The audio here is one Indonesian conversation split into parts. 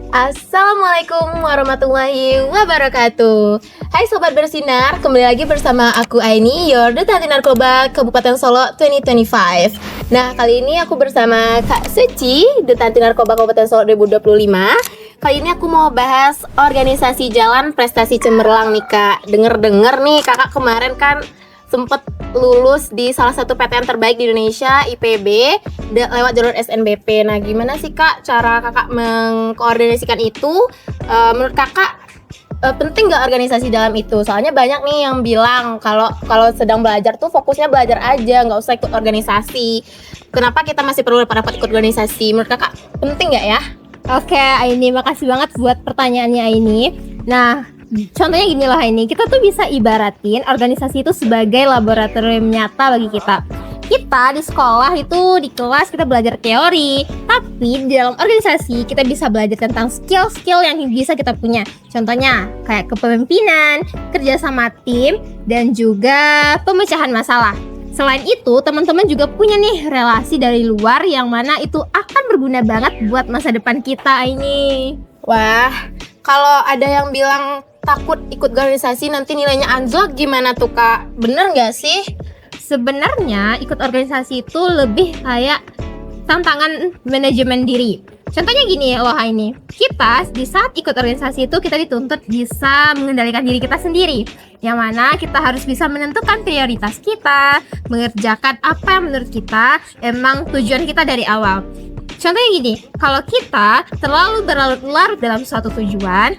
Assalamualaikum warahmatullahi wabarakatuh. Hai Sobat Bersinar, kembali lagi bersama aku Aini, your Duta Anti Narkoba Kabupaten Solo 2025. Nah, kali ini aku bersama Kak Suci, Duta Anti Narkoba Kabupaten Solo 2025. Kali ini aku mau bahas organisasi jalan prestasi cemerlang nih Kak. Dengar-dengar nih kakak kemarin kan sempet lulus di salah satu PTN terbaik di Indonesia, IPB, lewat jalur SNBP. Nah, gimana sih Kak cara kakak mengkoordinasikan itu? Menurut kakak penting nggak organisasi dalam itu? Soalnya banyak nih yang bilang kalau sedang belajar tuh fokusnya belajar aja, nggak usah ikut organisasi. Kenapa kita masih perlu dapat ikut organisasi? Menurut kakak penting nggak ya? Oke, Aini, makasih banget buat pertanyaannya Aini. Nah, contohnya gini loh Aini, kita tuh bisa ibaratin organisasi itu sebagai laboratorium nyata bagi kita. Kita di sekolah itu, di kelas kita belajar teori, tapi di dalam organisasi kita bisa belajar tentang skill-skill yang bisa kita punya. Contohnya kayak kepemimpinan, kerja sama tim, dan juga pemecahan masalah. Selain itu, teman-teman juga punya nih relasi dari luar yang mana itu akan berguna banget buat masa depan kita ini. Wah, kalau ada yang bilang takut ikut organisasi nanti nilainya anjlok gimana tuh Kak? Bener nggak sih? Sebenarnya ikut organisasi itu lebih kayak tantangan manajemen diri. Contohnya gini loh ini, kita di saat ikut organisasi itu kita dituntut bisa mengendalikan diri kita sendiri, yang mana kita harus bisa menentukan prioritas kita, mengerjakan apa yang menurut kita emang tujuan kita dari awal. Contohnya gini, kalau kita terlalu berlarut-larut dalam suatu tujuan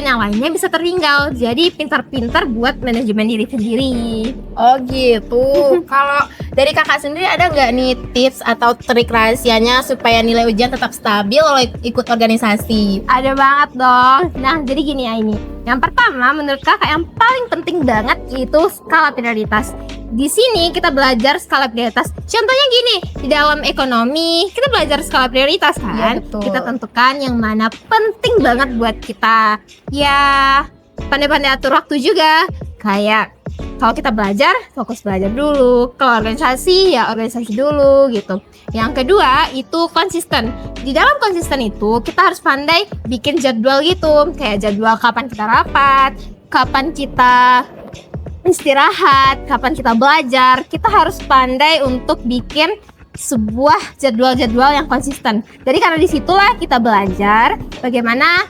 yang lainnya bisa tertinggal. Jadi pintar-pintar buat manajemen diri sendiri. Oh gitu. Kalau dari kakak sendiri ada nggak nih tips atau trik rahasianya supaya nilai ujian tetap stabil kalau ikut organisasi? Ada banget dong. Nah, jadi gini ya ini. Yang pertama, menurut kakak yang paling penting banget yaitu skala prioritas. Di sini kita belajar skala prioritas. Contohnya gini, di dalam ekonomi kita belajar skala prioritas kan? Ya, betul. Kita tentukan yang mana penting banget buat kita. Ya, pandai-pandai atur waktu juga. Kayak kalau kita belajar, fokus belajar dulu. Kalau organisasi, ya organisasi dulu gitu. Yang kedua, itu konsisten. Di dalam konsisten itu, kita harus pandai bikin jadwal gitu. Kayak jadwal kapan kita rapat, kapan kita istirahat, kapan kita belajar. Kita harus pandai untuk bikin sebuah jadwal-jadwal yang konsisten. Jadi karena disitulah kita belajar bagaimana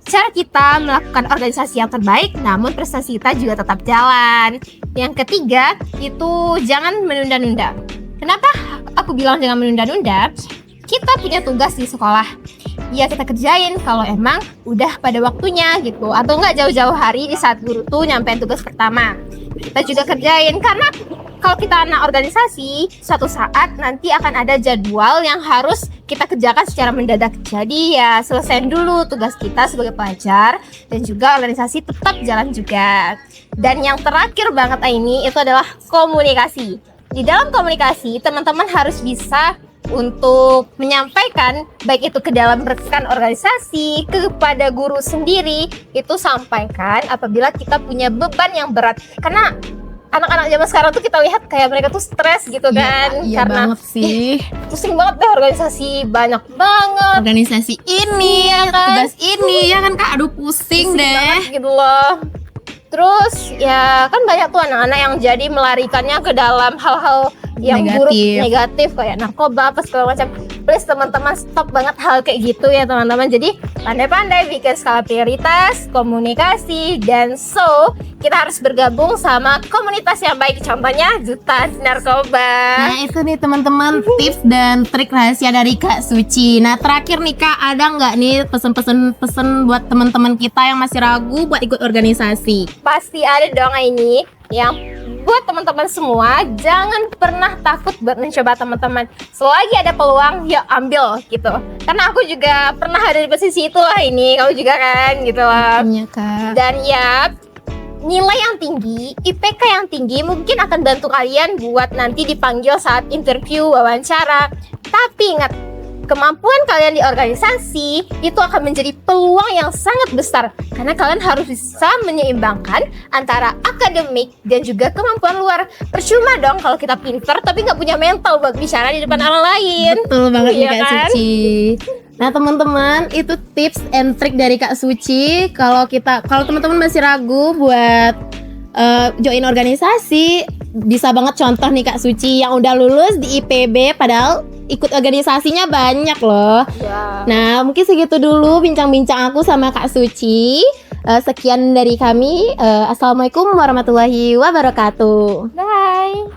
cara kita melakukan organisasi yang terbaik, namun prestasi kita juga tetap jalan. Yang ketiga, itu jangan menunda-nunda. Kenapa aku bilang jangan menunda-nunda? Kita punya tugas di sekolah, ya kita kerjain kalau emang udah pada waktunya gitu. Atau enggak jauh-jauh hari di saat guru tuh nyampein tugas pertama, kita juga kerjain. Karena kalau kita anak organisasi, suatu saat nanti akan ada jadwal yang harus kita kerjakan secara mendadak. Jadi ya selesaiin dulu tugas kita sebagai pelajar, dan juga organisasi tetap jalan juga. Dan yang terakhir banget ini itu adalah komunikasi. Di dalam komunikasi, teman-teman harus bisa untuk menyampaikan baik itu ke dalam rekan organisasi, kepada guru sendiri. Itu sampaikan apabila kita punya beban yang berat. Karena anak-anak zaman sekarang tuh kita lihat kayak mereka tuh stres gitu kan. Iya karena banget sih. pusing banget deh organisasi, banyak banget Organisasi ini, ya kan? tugas ini, ya kan Kak? Aduh pusing deh. banget gitu loh. Terus ya kan banyak tuh anak-anak yang jadi melarikannya ke dalam hal-hal yang buruk, negatif kayak narkoba apa segala macam. Please teman-teman stop banget hal kayak gitu ya teman-teman. Jadi pandai-pandai bikin skala prioritas, komunikasi, dan so kita harus bergabung sama komunitas yang baik. Contohnya Duta Anti Narkoba. Nah itu nih teman-teman tips dan trik rahasia dari Kak Suci. Nah terakhir nih Kak, ada nggak nih pesen-pesen buat teman-teman kita yang masih ragu buat ikut organisasi? Pasti ada dong ini yang buat teman-teman semua, jangan pernah takut buat mencoba teman-teman. Selagi ada peluang, ya ambil gitu. Karena aku juga pernah ada di posisi itulah ini, kamu juga kan gitu lah. Iya Kak. Dan ya nilai yang tinggi, IPK yang tinggi mungkin akan bantu kalian buat nanti dipanggil saat interview, wawancara. Tapi ingat, kemampuan kalian di organisasi itu akan menjadi peluang yang sangat besar. Karena kalian harus bisa menyeimbangkan antara akademik dan juga kemampuan luar. Percuma dong kalau kita pintar tapi nggak punya mental buat bicara di depan orang lain. Betul banget nih Iya Kak kan? Suci. Nah teman-teman, itu tips and trick dari Kak Suci. Kalau teman-teman masih ragu buat join organisasi, bisa banget contoh nih Kak Suci yang udah lulus di IPB, padahal ikut organisasinya banyak loh. Nah mungkin segitu dulu bincang-bincang aku sama Kak Suci. Sekian dari kami. Assalamualaikum warahmatullahi wabarakatuh. Bye.